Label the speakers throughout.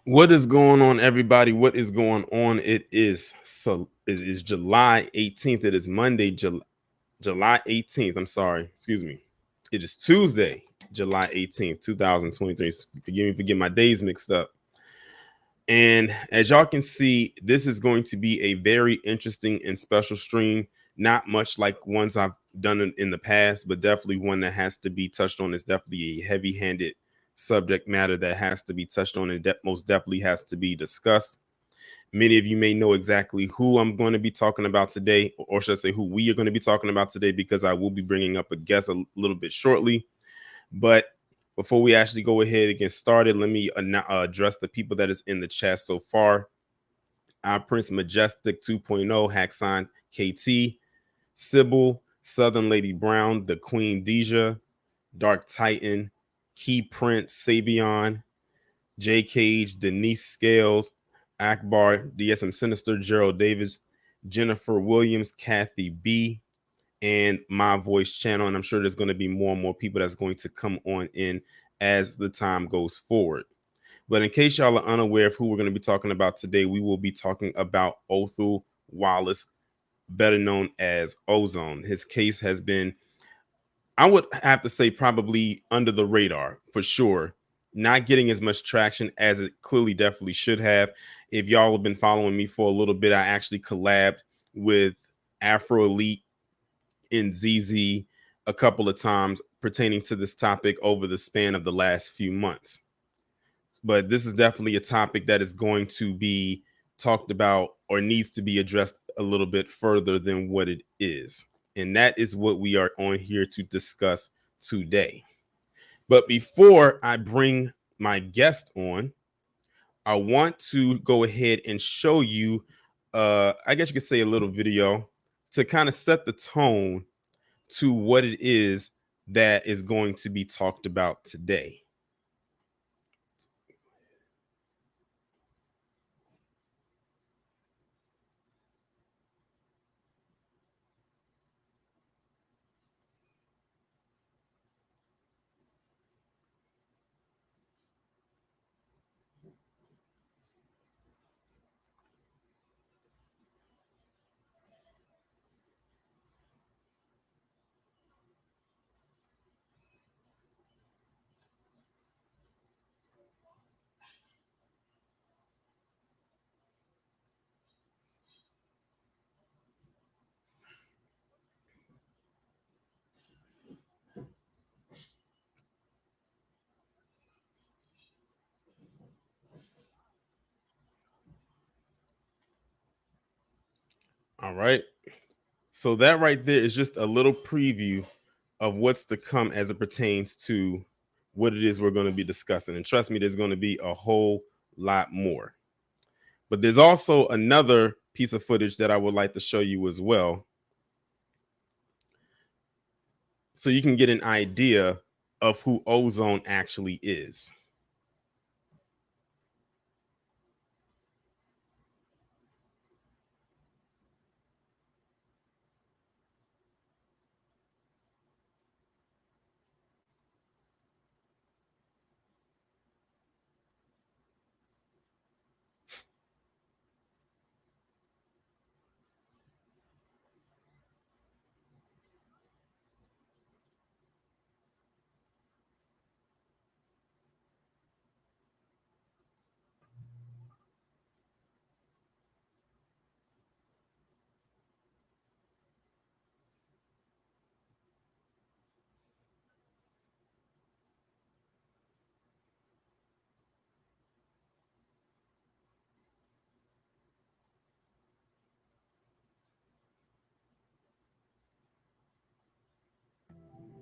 Speaker 1: What is going on, everybody? What is going on? It is July 18th. It is Monday, July 18th. I'm sorry, excuse me. It is Tuesday, July 18th, 2023. Forgive me for getting my days mixed up. And as y'all can see, this is going to be a very interesting and special stream. Not much like ones I've done in the past, but definitely one that has to be touched on. Is definitely a heavy-handed subject matter that has to be touched on and most definitely has to be discussed. Many of you may know exactly who I'm going to be talking about today, or should I say who we are going to be talking about today, because I will be bringing up a guest a little bit shortly. But before we actually go ahead and get started, let me address the people that is in the chat so far. Prince Majestic 2.0, Hacksign KT, Sybil, Southern Lady Brown, The Queen Deja, Dark Titan, Key Prince, Savion, J Cage, Denise Scales, Akbar, DSM Sinister, Gerald Davis, Jennifer Williams, Kathy B, and My Voice channel. And I'm sure there's going to be more and more people that's going to come on in as the time goes forward. But in case y'all are unaware of who we're going to be talking about today, we will be talking about Othal Wallace, better known as Ozone. His case has been, I would have to say, probably under the radar for sure. Not getting as much traction as it clearly definitely should have. If y'all have been following me for a little bit, I actually collabed with Afro Elite and ZZ a couple of times pertaining to this topic over the span of the last few months. But this is definitely a topic that is going to be talked about or needs to be addressed a little bit further than what it is. And that is what we are on here to discuss today. But before I bring my guest on, I want to go ahead and show you, I guess you could say, a little video to kind of set the tone to what it is that is going to be talked about today. All right. So that right there is just a little preview of what's to come as it pertains to what it is we're going to be discussing. And trust me, there's going to be a whole lot more. But there's also another piece of footage that I would like to show you as well, so you can get an idea of who Ozone actually is.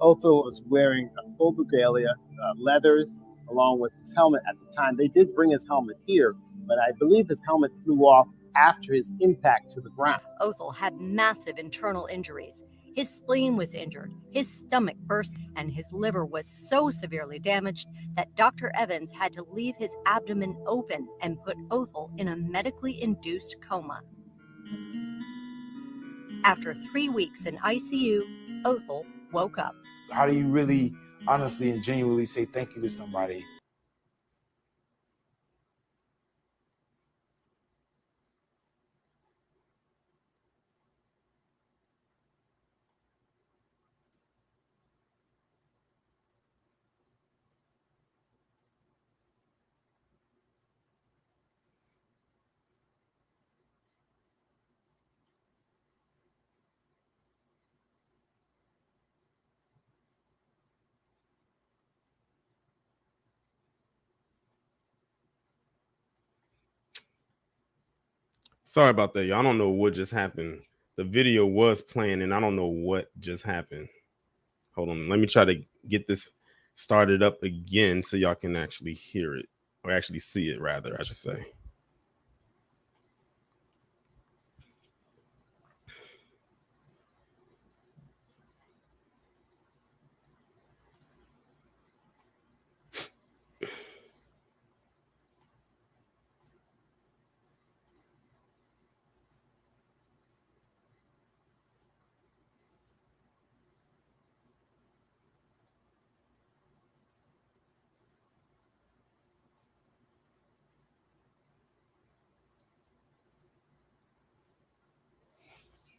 Speaker 2: Othal was wearing a full regalia, leathers, along with his helmet at the time. They did bring his helmet here, but I believe his helmet flew off after his impact to the ground.
Speaker 3: Othal had massive internal injuries. His spleen was injured, his stomach burst, and his liver was so severely damaged that Dr. Evans had to leave his abdomen open and put Othal in a medically induced coma. After 3 weeks in ICU, Othal woke up.
Speaker 4: How do you really, honestly and genuinely say thank you to somebody?
Speaker 1: Sorry about that, y'all. I don't know what just happened. The video was playing, and I don't know what just happened. Hold on. Let me try to get this started up again so y'all can actually hear it, or actually see it, rather, I should say.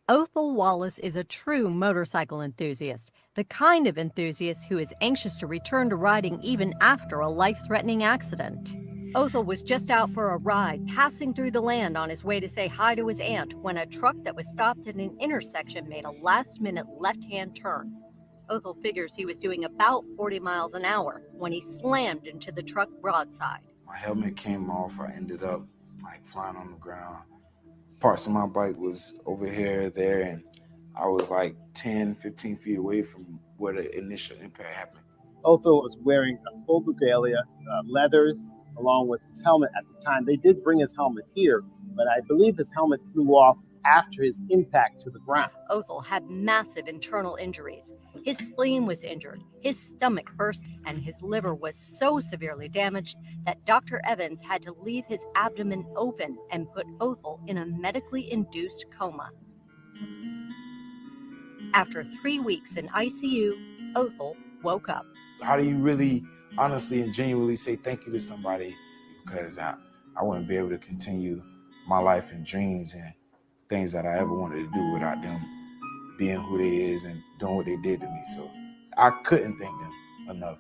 Speaker 3: Othal Wallace is a true motorcycle enthusiast, the kind of enthusiast who is anxious to return to riding even after a life-threatening accident. Othal was just out for a ride, passing through the land on his way to say hi to his aunt, when a truck that was stopped at an intersection made a last-minute left-hand turn. Othal figures he was doing about 40 miles an hour when he slammed into the truck broadside.
Speaker 4: My helmet came off. I ended up like flying on the ground. Parts of my bike was over here, there, and I was like 10, 15 feet away from where the initial impact happened.
Speaker 2: Othal was wearing a full regalia, leathers, along with his helmet at the time. They did bring his helmet here, but I believe his helmet flew off after his impact to the ground.
Speaker 3: Othal had massive internal injuries. His spleen was injured, his stomach burst, and his liver was so severely damaged that Dr. Evans had to leave his abdomen open and put Othal in a medically induced coma. After 3 weeks in ICU, Othal woke up.
Speaker 4: How do you really, honestly and genuinely say thank you to somebody? Because I wouldn't be able to continue my life and dreams and things that I ever wanted to do without them being who they is and doing what they did to me. So I couldn't thank them enough.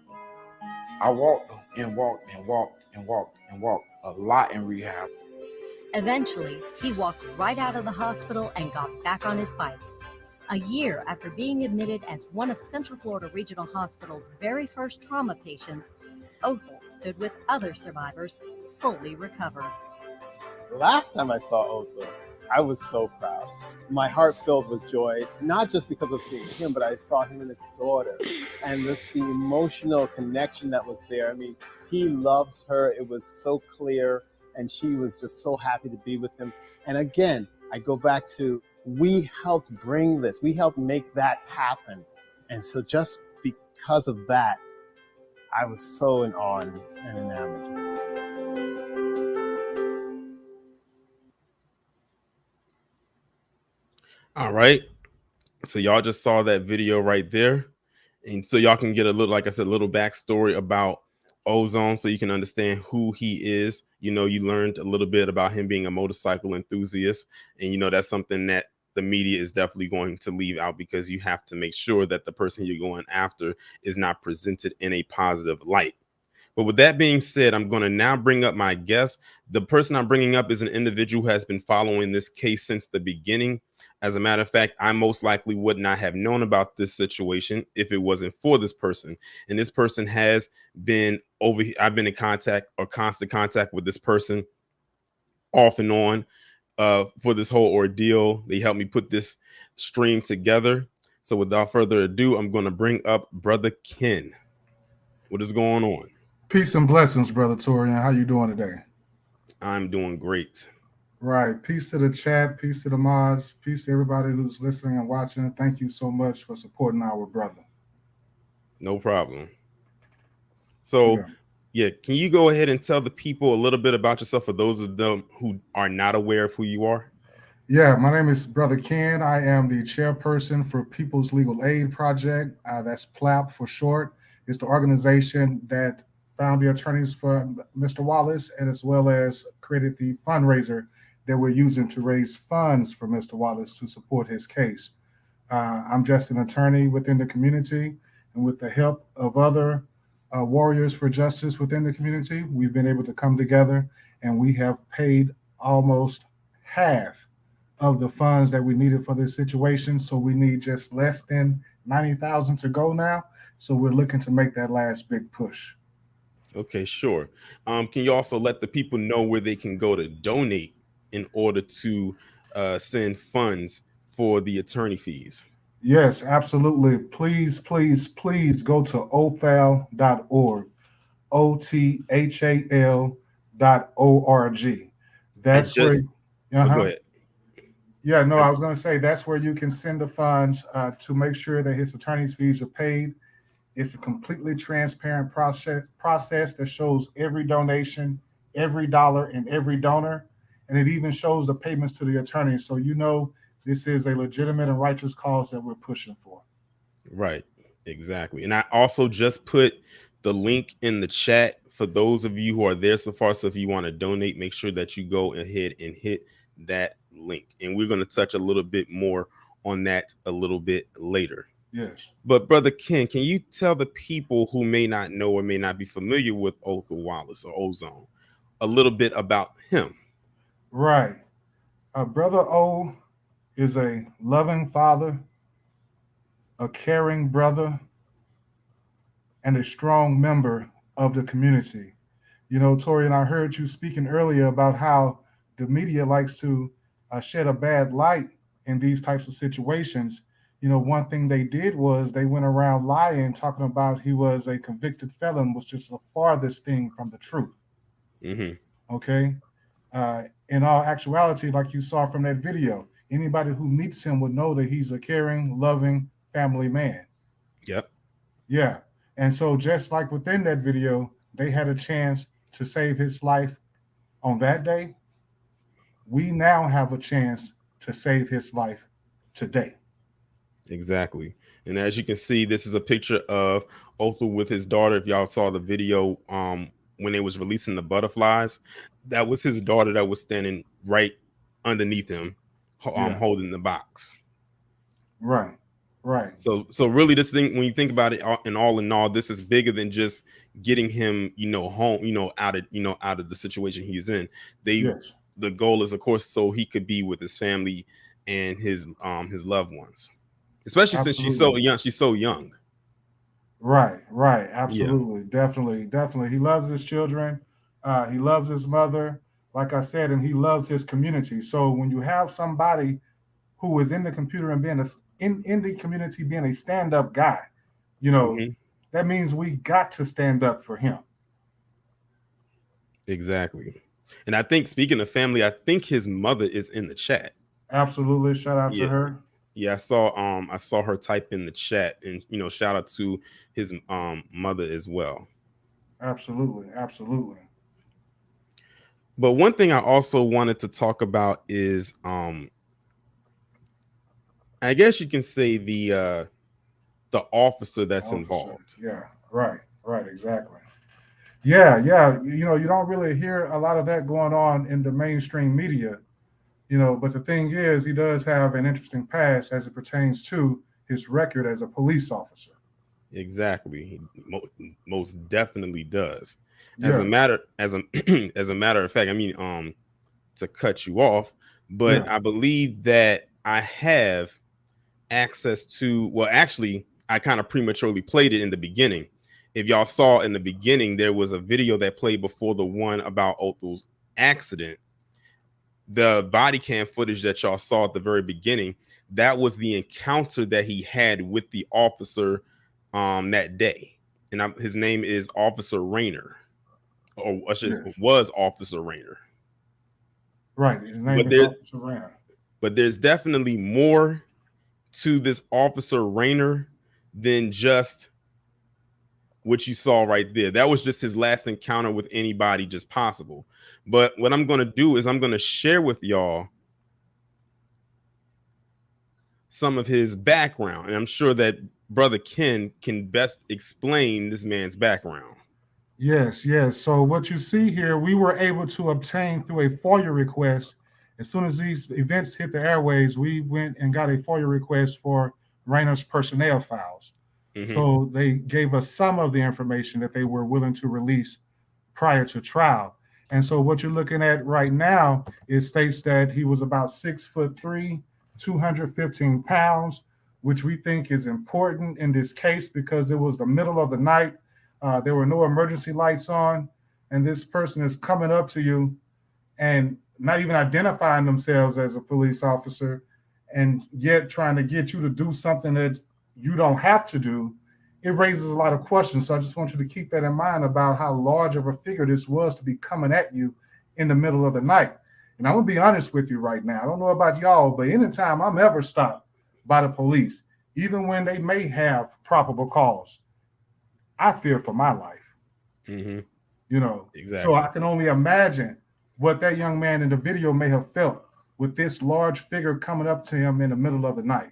Speaker 4: I walked and walked and walked and walked and walked a lot in rehab.
Speaker 3: Eventually, he walked right out of the hospital and got back on his bike. A year after being admitted as one of Central Florida Regional Hospital's very first trauma patients, Othal stood with other survivors, fully recovered.
Speaker 2: Last time I saw Othal, I was so proud. My heart filled with joy, not just because of seeing him, but I saw him and his daughter, and just the emotional connection that was there. I mean, he loves her. It was so clear, and she was just so happy to be with him. And again, I go back to, we helped bring this. We helped make that happen. And so just because of that, I was so in awe and enamored.
Speaker 1: All right. So y'all just saw that video right there. And so y'all can get a little, like I said, a little backstory about Ozone so you can understand who he is. You know, you learned a little bit about him being a motorcycle enthusiast. And, you know, that's something that the media is definitely going to leave out, because you have to make sure that the person you're going after is not presented in a positive light. But with that being said, I'm going to now bring up my guest. The person I'm bringing up is an individual who has been following this case since the beginning. As a matter of fact, I most likely would not have known about this situation if it wasn't for this person. And this person has been over. I've been in contact or constant contact with this person off and on for this whole ordeal. They helped me put this stream together. So without further ado, I'm going to bring up Brother Ken. What is going on?
Speaker 5: Peace and blessings, Brother Torian. How you doing today?
Speaker 1: I'm doing great.
Speaker 5: Right. Peace to the chat. Peace to the mods. Peace to everybody who's listening and watching. Thank you so much for supporting our brother.
Speaker 1: No problem. So, yeah, can you go ahead and tell the people a little bit about yourself for those of them who are not aware of who you are?
Speaker 5: Yeah, my name is Brother Ken. I am the chairperson for People's Legal Aid Project. That's PLAP for short. It's the organization that found the attorneys for Mr. Wallace, and as well as created the fundraiser that we're using to raise funds for Mr. Wallace to support his case. I'm just an attorney within the community, and with the help of other warriors for justice within the community, we've been able to come together, and we have paid almost half of the funds that we needed for this situation. So we need just less than 90,000 to go now. So we're looking to make that last big push.
Speaker 1: Okay, sure. Can you also let the people know where they can go to donate in order to send funds for the attorney fees?
Speaker 5: Yes, absolutely. Please, please, please go to othal.org, othal.org.
Speaker 1: And
Speaker 5: That's where,
Speaker 1: just go
Speaker 5: uh-huh.
Speaker 1: ahead.
Speaker 5: Yeah, no, I was going to say that's where you can send the funds to make sure that his attorney's fees are paid. It's a completely transparent process that shows every donation, every dollar, and every donor, and it even shows the payments to the attorney. So you know this is a legitimate and righteous cause that we're pushing for.
Speaker 1: Right. Exactly. And I also just put the link in the chat for those of you who are there so far. So if you want to donate, make sure that you go ahead and hit that link. And we're going to touch a little bit more on that a little bit later.
Speaker 5: Yes.
Speaker 1: But Brother Ken, can you tell the people who may not know or may not be familiar with Othal Wallace or Ozone a little bit about him?
Speaker 5: Right. Brother O is a loving father, a caring brother, and a strong member of the community. You know, Tori, and I heard you speaking earlier about how the media likes to shed a bad light in these types of situations. You know, one thing they did was they went around lying, talking about he was a convicted felon, which is the farthest thing from the truth.
Speaker 1: Mm-hmm.
Speaker 5: Okay. In all actuality, like you saw from that video, anybody who meets him would know that he's a caring, loving family man.
Speaker 1: Yep.
Speaker 5: Yeah. And so, just like within that video, they had a chance to save his life on that day. We now have a chance to save his life today.
Speaker 1: Exactly. And as you can see, this is a picture of Othal with his daughter. If y'all saw the video when they was releasing the butterflies, that was his daughter that was standing right underneath him,
Speaker 5: Yeah.
Speaker 1: holding the box.
Speaker 5: Right. Right.
Speaker 1: So really, this thing, when you think about it, all in all, this is bigger than just getting him, home, out of the situation he's in.
Speaker 5: Yes.
Speaker 1: The goal is, of course, so he could be with his family and his loved ones, especially since she's so
Speaker 5: Absolutely.
Speaker 1: young. She's so young.
Speaker 5: Right. Right.
Speaker 1: Yeah.
Speaker 5: Absolutely. Definitely. Definitely. He loves his children. He loves his mother, like I said, and he loves his community. So when you have somebody who is in the computer and being in the community being a stand-up guy, you know,
Speaker 1: Hmm.
Speaker 5: that means we got to stand up for him.
Speaker 1: Exactly. And I think, speaking of family, I think his mother is in the chat.
Speaker 5: Absolutely. Shout out to
Speaker 1: Yeah.
Speaker 5: her.
Speaker 1: Yeah, I saw her type in the chat, and shout out to his mother as well.
Speaker 5: Absolutely. Absolutely.
Speaker 1: But one thing I also wanted to talk about is I guess you can say the officer that's
Speaker 5: Officer.
Speaker 1: involved.
Speaker 5: Yeah. Right. Right. Exactly. Yeah. Yeah. You know, you don't really hear a lot of that going on in the mainstream media, you know, but the thing is, he does have an interesting past as it pertains to his record as a police officer.
Speaker 1: Exactly. Most definitely does. As a
Speaker 5: Yeah.
Speaker 1: matter as a as a matter of fact, I mean to cut you off, but
Speaker 5: Yeah.
Speaker 1: I believe that I have access to, well, actually I kind of prematurely played it in the beginning. If y'all saw in the beginning, there was a video that played before the one about Othal's accident. The body cam footage that y'all saw at the very beginning, that was the encounter that he had with the officer that day. And his name is Officer Rayner, or
Speaker 5: Yes.
Speaker 1: was Officer Rayner.
Speaker 5: Right. His name
Speaker 1: But
Speaker 5: is
Speaker 1: there
Speaker 5: Officer Rand.
Speaker 1: but there's definitely more to this Officer Rayner than just what you saw right there. That was just his last encounter with anybody just possible. But what I'm going to do is I'm going to share with y'all some of his background, and I'm sure that Brother Ken can best explain this man's background.
Speaker 5: Yes, yes. So what you see here, we were able to obtain through a FOIA request. As soon as these events hit the airways, we went and got a FOIA request for Rainer's personnel files.
Speaker 1: Mm-hmm.
Speaker 5: So they gave us some of the information that they were willing to release prior to trial. And so what you're looking at right now, it states that he was about 6'3", 215 pounds, which we think is important in this case because it was the middle of the night. There were no emergency lights on, and this person is coming up to you, and not even identifying themselves as a police officer, and yet trying to get you to do something that you don't have to do, it raises a lot of questions. So I just want you to keep that in mind about how large of a figure this was to be coming at you in the middle of the night. And I'm gonna be honest with you right now. I don't know about y'all, but anytime I'm ever stopped by the police, even when they may have probable cause, I fear for my life.
Speaker 1: Mm-hmm.
Speaker 5: You know, so
Speaker 1: Exactly.
Speaker 5: I can only imagine what that young man in the video may have felt with this large figure coming up to him in the middle of the night.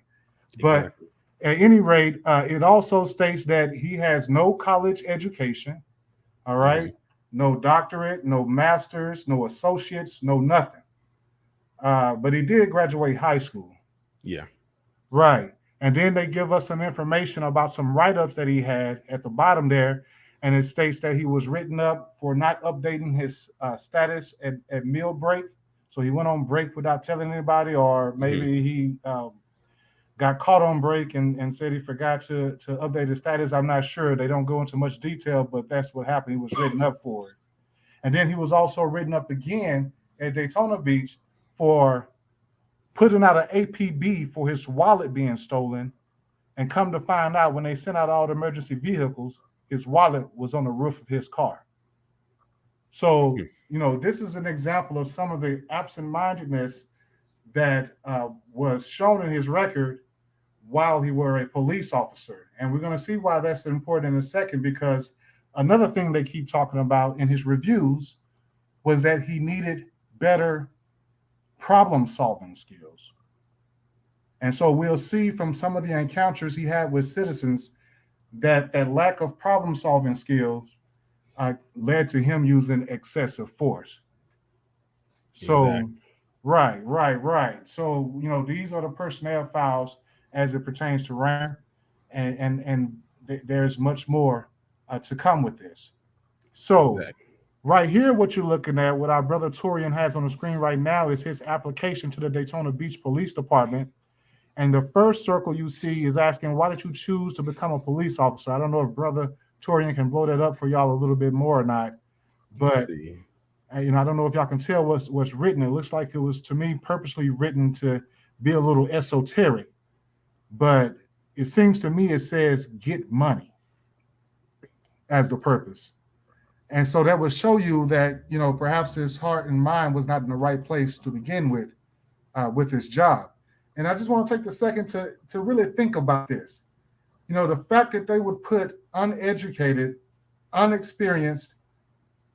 Speaker 5: But
Speaker 1: Exactly.
Speaker 5: at any rate, it also states that he has no college education, all
Speaker 1: Mm-hmm.
Speaker 5: right, no doctorate, no master's, no associates, no nothing. But he did graduate high school.
Speaker 1: Yeah.
Speaker 5: Right. And then they give us some information about some write ups that he had at the bottom there. And it states that he was written up for not updating his status at meal break. So he went on break without telling anybody, or
Speaker 1: Mm-hmm.
Speaker 5: maybe he got caught on break and said he forgot to update his status. I'm not sure. They don't go into much detail, but that's what happened. He was written up for it. And then he was also written up again at Daytona Beach for putting out an APB for his wallet being stolen, and come to find out when they sent out all the emergency vehicles, his wallet was on the roof of his car. So, this is an example of some of the absent mindedness that was shown in his record while he were a police officer. And we're going to see why that's important in a second, because another thing they keep talking about in his reviews was that he needed better problem solving skills. And so we'll see from some of the encounters he had with citizens that that lack of problem solving skills led to him using excessive force. So,
Speaker 1: Exactly.
Speaker 5: right. So, these are the personnel files as it pertains to RAM, and there's much more to come with this. So,
Speaker 1: Exactly.
Speaker 5: right here, what you're looking at, what our brother Torian has on the screen right now, is his application to the Daytona Beach Police Department. And the first circle you see is asking, why did you choose to become a police officer? I don't know if Brother Torian can blow that up for y'all a little bit more or not,
Speaker 1: Let's
Speaker 5: but
Speaker 1: see.
Speaker 5: I don't know if y'all can tell what's written. It looks like it was, to me, purposely written to be a little esoteric, but it seems to me it says get money as the purpose. And so that would show you that, perhaps his heart and mind was not in the right place to begin with his job. And I just want to take the second to really think about this. The fact that they would put uneducated, unexperienced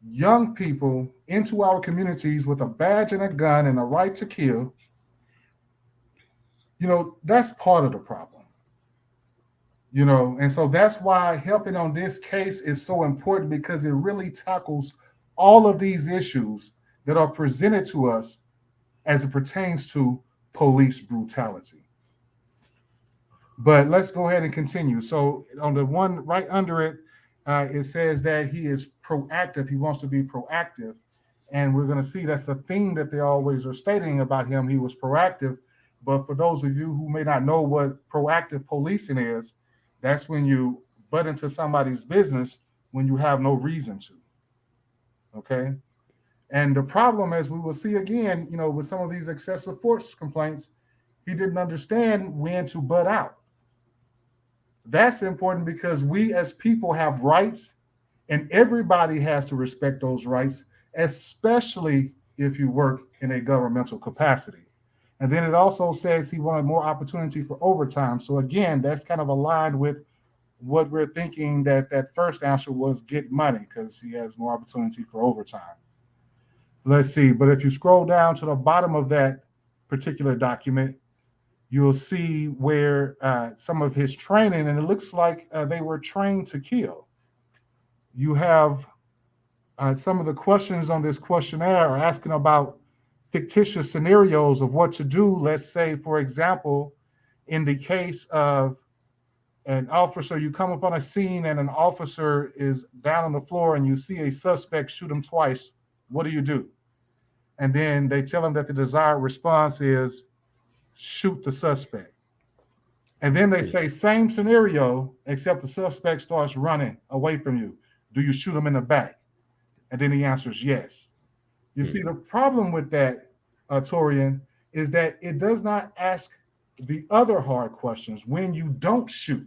Speaker 5: young people into our communities with a badge and a gun and a right to kill, that's part of the problem. And so that's why helping on this case is so important, because it really tackles all of these issues that are presented to us as it pertains to police brutality. But let's go ahead and continue. So on the one right under it, it says that he is proactive. He wants to be proactive. And we're going to see that's a theme that they always are stating about him. He was proactive. But for those of you who may not know what proactive policing is, that's when you butt into somebody's business when you have no reason to. Okay. And the problem, as we will see again, with some of these excessive force complaints, he didn't understand when to butt out. That's important because we as people have rights, and everybody has to respect those rights, especially if you work in a governmental capacity. And then it also says he wanted more opportunity for overtime. So again, that's kind of aligned with what we're thinking, that first answer was get money, because he has more opportunity for overtime. Let's see. But if you scroll down to the bottom of that particular document, you'll see where some of his training, and it looks like they were trained to kill. You have some of the questions on this questionnaire are asking about fictitious scenarios of what to do. Let's say, for example, in the case of an officer, you come upon a scene and an officer is down on the floor and you see a suspect shoot him twice. What do you do? And then they tell him that the desired response is shoot the suspect. And then they say, same scenario, except the suspect starts running away from you. Do you shoot him in the back? And then he answers yes. You see, the problem with that, Torian, is that it does not ask the other hard questions when you don't shoot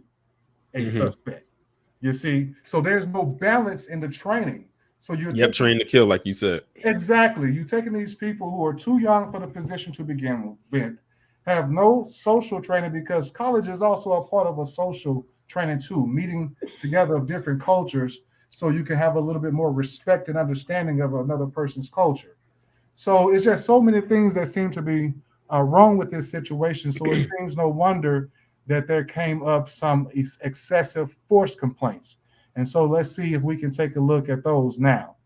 Speaker 5: a suspect. You see, so there's no balance in the training. So you're
Speaker 1: trained to kill, like you said.
Speaker 5: Exactly. You're taking these people who are too young for the position to begin with, have no social training, because college is also a part of a social training too, meeting together of different cultures so you can have a little bit more respect and understanding of another person's culture. So it's just so many things that seem to be wrong with this situation. So it seems no wonder that there came up some excessive force complaints. And so let's see if we can take a look at those now.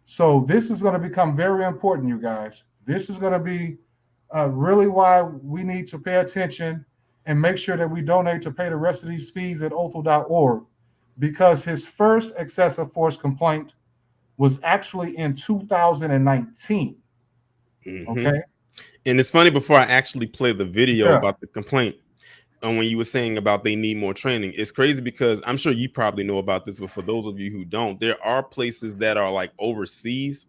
Speaker 5: So this is going to become very important, you guys. This is going to be really why we need to pay attention and make sure that we donate to pay the rest of these fees at Othal.org, because his first excessive force complaint was actually in 2019. Okay.
Speaker 1: And it's funny, before I actually play the video
Speaker 5: Yeah.
Speaker 1: about the complaint, and when you were saying about they need more training, it's crazy because I'm sure you probably know about this, but for those of you who don't, there are places that are like overseas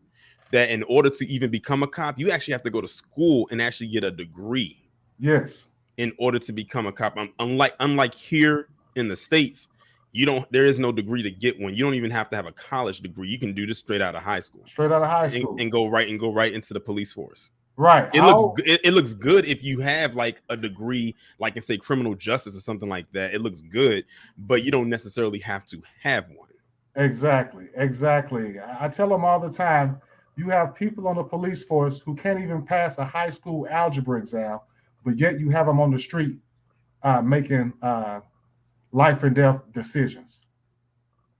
Speaker 1: that in order to even become a cop, you actually have to go to school and actually get a degree.
Speaker 5: Yes.
Speaker 1: In order to become a cop. Unlike here in the States, there is no degree to get one. You don't even have to have a college degree. You can do this straight out of high school.
Speaker 5: Straight out of high school.
Speaker 1: And go right into the police force.
Speaker 5: Right.
Speaker 1: It looks good if you have like a degree, like in say criminal justice or something like that. It looks good, but you don't necessarily have to have one.
Speaker 5: Exactly. I tell them all the time, you have people on the police force who can't even pass a high school algebra exam, but yet you have them on the street making life and death decisions.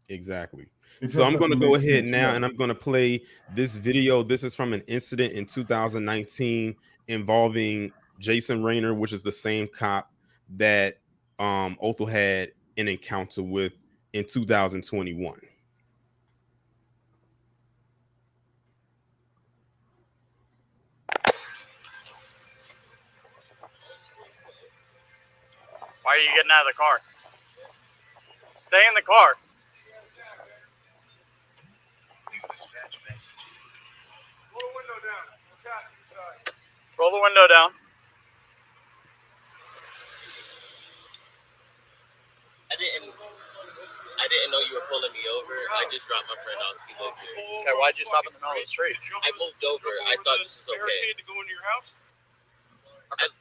Speaker 1: Exactly. So I'm going to go ahead now and I'm going to play this video. This is from an incident in 2019 involving Jason Rayner, which is the same cop that Othal had an encounter with in 2021.
Speaker 6: Why are you getting out of the car? Stay in the car. Dispatch message. Roll the window down. Roll the window down.
Speaker 7: I didn't know you were pulling me over. I just dropped my friend off. He lived here.
Speaker 6: Okay, why'd you stop in the middle of the street?
Speaker 7: I moved over. I thought this was okay.
Speaker 6: To go into your house?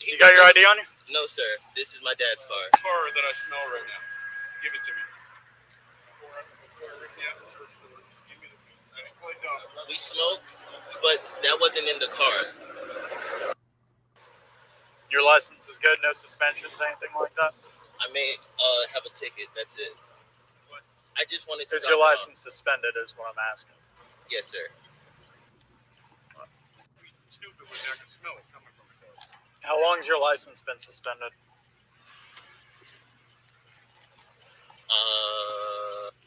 Speaker 6: You got your ID on you?
Speaker 7: No, sir. This is my dad's car.
Speaker 6: Car that I smell right now. Give it to me.
Speaker 7: We smoked, but that wasn't in the car.
Speaker 6: Your license is good? No suspensions, anything like that?
Speaker 7: I may have a ticket. That's it. I just wanted to.
Speaker 6: Is your license suspended? Is what I'm asking.
Speaker 7: Yes, sir.
Speaker 6: Stupid when I can smell it coming from the car. How long's your license been suspended?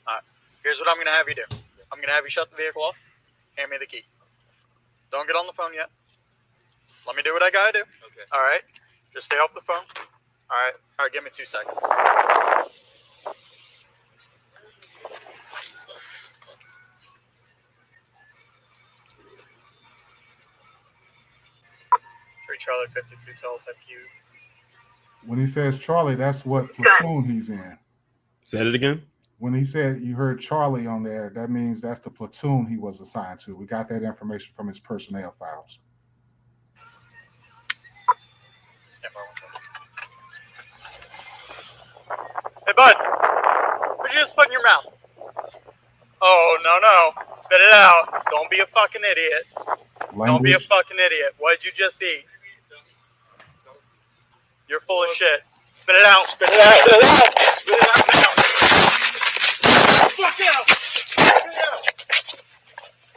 Speaker 6: Alright. Here's what I'm gonna have you do. I'm gonna have you shut the vehicle off. Hand me the key. Don't get on the phone yet. Let me do what I gotta do.
Speaker 7: Okay.
Speaker 6: Alright. Just stay off the phone. Alright. Alright, give me 2 seconds. Charlie 52 Teletype Q.
Speaker 5: When he says Charlie, that's what platoon he's in.
Speaker 1: Say it again.
Speaker 5: When he said you heard Charlie on there, that means that's the platoon he was assigned to. We got that information from his personnel files.
Speaker 6: Stand by 1 second. Hey, bud. What'd you just put in your mouth? Oh, no. Spit it out. Don't be a fucking idiot. Don't be a fucking idiot. What'd you just eat? You're full of shit. Spit it out. Spit it out. Spit it out. Spit it out now. Fuck out.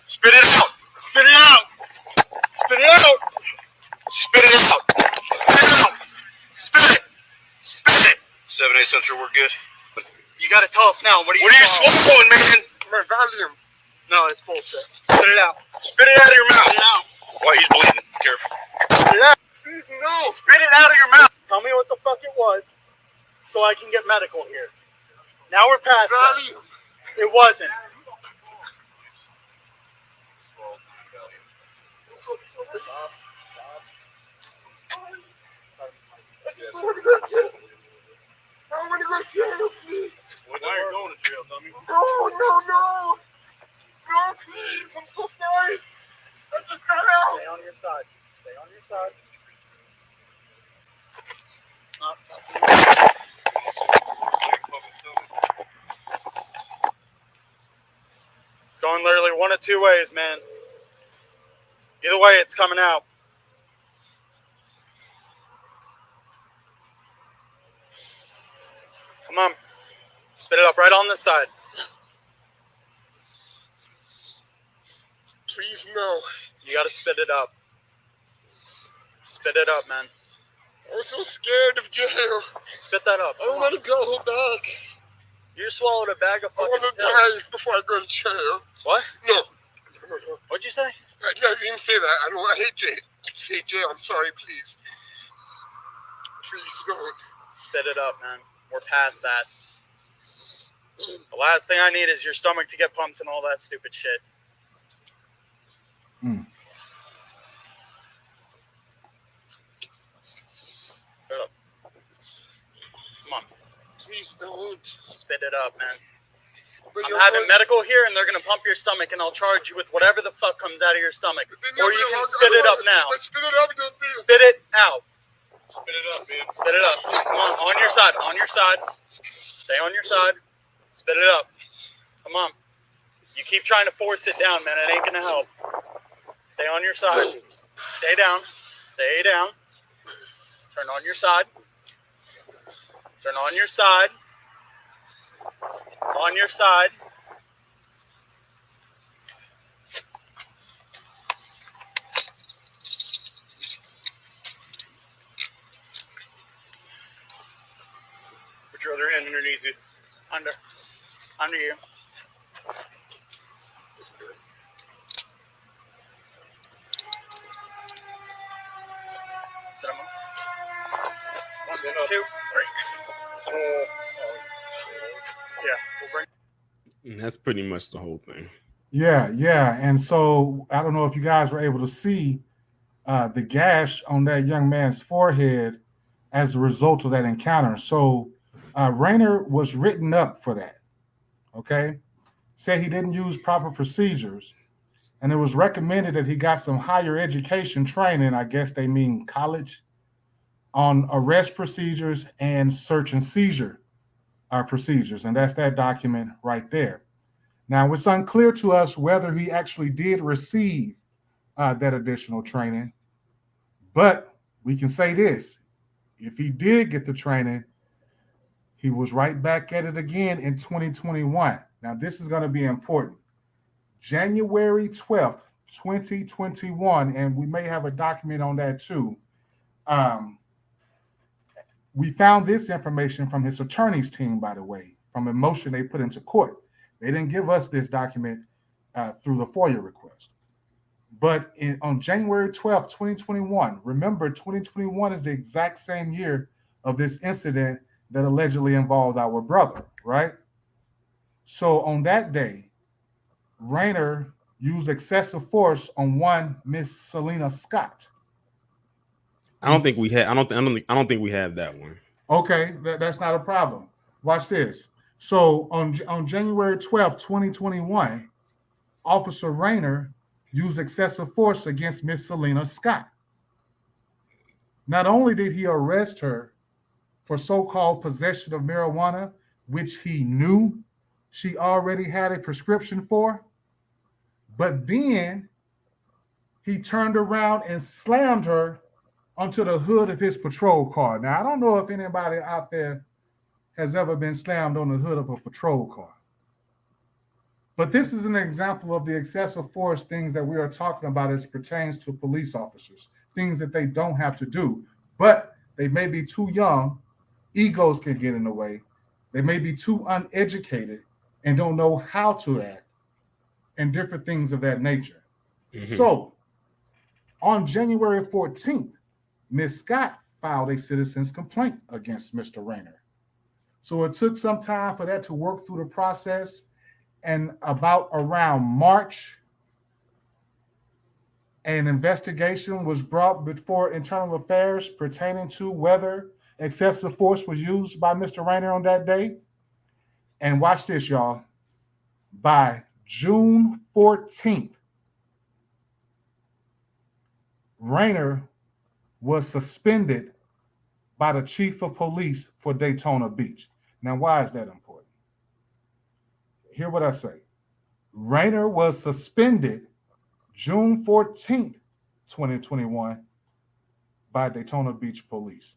Speaker 6: Spit it out. Spit it out. Spit it out. Spit it out. Spit it out. Spit it. Spit it.
Speaker 8: 7-8 Central, we're good.
Speaker 6: You gotta tell us now. What are you
Speaker 8: swallowing, man?
Speaker 6: Valium. No, it's bullshit. Spit it out.
Speaker 8: Spit it out of your mouth.
Speaker 6: Spit it out.
Speaker 8: Why, he's bleeding. Careful.
Speaker 6: Spit it out. No. Spit it out of your mouth. Tell me what the fuck it was so I can get medical here. Now we're past that. It wasn't.
Speaker 9: I want to go to jail. I want to go to jail, please.
Speaker 8: Why are you going to jail, dummy?
Speaker 9: No, please. I'm so sorry. I just got out.
Speaker 6: Stay on your side. Stay on your side. It's going literally one of two ways, man. Either way, it's coming out. Come on. Spit it up right on this side.
Speaker 9: Please, no.
Speaker 6: You gotta spit it up. Spit it up, man.
Speaker 9: I'm so scared of jail.
Speaker 6: Spit that up.
Speaker 9: I don't want to go back.
Speaker 6: You swallowed a bag of
Speaker 9: I
Speaker 6: fucking
Speaker 9: want to
Speaker 6: pills.
Speaker 9: die before I go to jail.
Speaker 6: What?
Speaker 9: No.
Speaker 6: What'd you say?
Speaker 9: I didn't say that. I hate jail. I say jail. I'm sorry, please. Please don't.
Speaker 6: Spit it up, man. We're past that. The last thing I need is your stomach to get pumped and all that stupid shit. Spit up. Come on.
Speaker 9: Please don't.
Speaker 6: Spit it up, man.
Speaker 9: But
Speaker 6: I'm having medical here, and they're going to pump your stomach, and I'll charge you with whatever the fuck comes out of your stomach. Or you can spit it up now.
Speaker 9: Spit it up.
Speaker 6: Spit it out.
Speaker 8: Spit it up, man.
Speaker 6: Spit it up. Come on your side. On your side. Stay on your side. Spit it up. Come on. You keep trying to force it down, man. It ain't going to help. Stay on your side. Stay down. Stay down. Turn on your side. Turn on your side. On your side.
Speaker 8: Put your other hand underneath it.
Speaker 6: Under you. Sit him up. 1, 2, 3. Yeah, we'll bring.
Speaker 1: And that's pretty much the whole thing.
Speaker 5: Yeah. And so I don't know if you guys were able to see the gash on that young man's forehead as a result of that encounter. So Rayner was written up for that. Okay. Said he didn't use proper procedures. And it was recommended that he got some higher education training, I guess they mean college, on arrest procedures and search and seizure procedures. And that's that document right there. Now, it's unclear to us whether he actually did receive that additional training, but we can say this. If he did get the training, he was right back at it again in 2021. Now, this is going to be important. January 12th, 2021, and we may have a document on that too. We found this information from his attorney's team, by the way, from a motion they put into court. They didn't give us this document through the FOIA request. But on January 12th, 2021, remember 2021 is the exact same year of this incident that allegedly involved our brother, right? So on that day, Rayner used excessive force on one Miss Selena Scott.
Speaker 1: I don't think we have that one.
Speaker 5: Okay, that's not a problem. Watch this. So on January 12th, 2021, Officer Rayner used excessive force against Miss Selena Scott. Not only did he arrest her for so-called possession of marijuana, which he knew she already had a prescription for, but then he turned around and slammed her onto the hood of his patrol car. Now, I don't know if anybody out there has ever been slammed on the hood of a patrol car. But this is an example of the excessive force things that we are talking about as it pertains to police officers, things that they don't have to do, but they may be too young, egos can get in the way, they may be too uneducated and don't know how to act, and different things of that nature. Mm-hmm. So, on January 14th, Ms. Scott filed a citizen's complaint against Mr. Rayner. So it took some time for that to work through the process, and about around March An investigation was brought before Internal Affairs pertaining to whether excessive force was used by Mr. Rayner on that day. And watch this, y'all. By June 14th, Rayner was suspended by the chief of police for Daytona Beach. Now, why is that important? Hear what I say. Rayner was suspended June 14th, 2021 by Daytona Beach Police.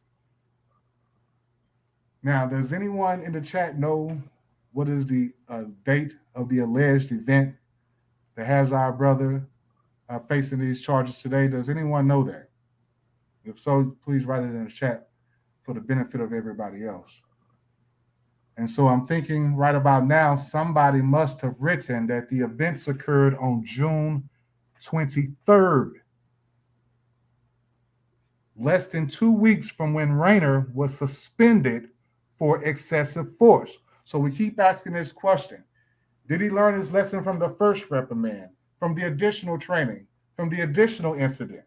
Speaker 5: Now, does anyone in the chat know what is the date of the alleged event that has our brother facing these charges today? Does anyone know that? If so, please write it in the chat for the benefit of everybody else. And so I'm thinking right about now, somebody must have written that the events occurred on June 23rd, less than 2 weeks from when Rayner was suspended for excessive force. So we keep asking this question. Did he learn his lesson from the first reprimand, from the additional training, from the additional incident?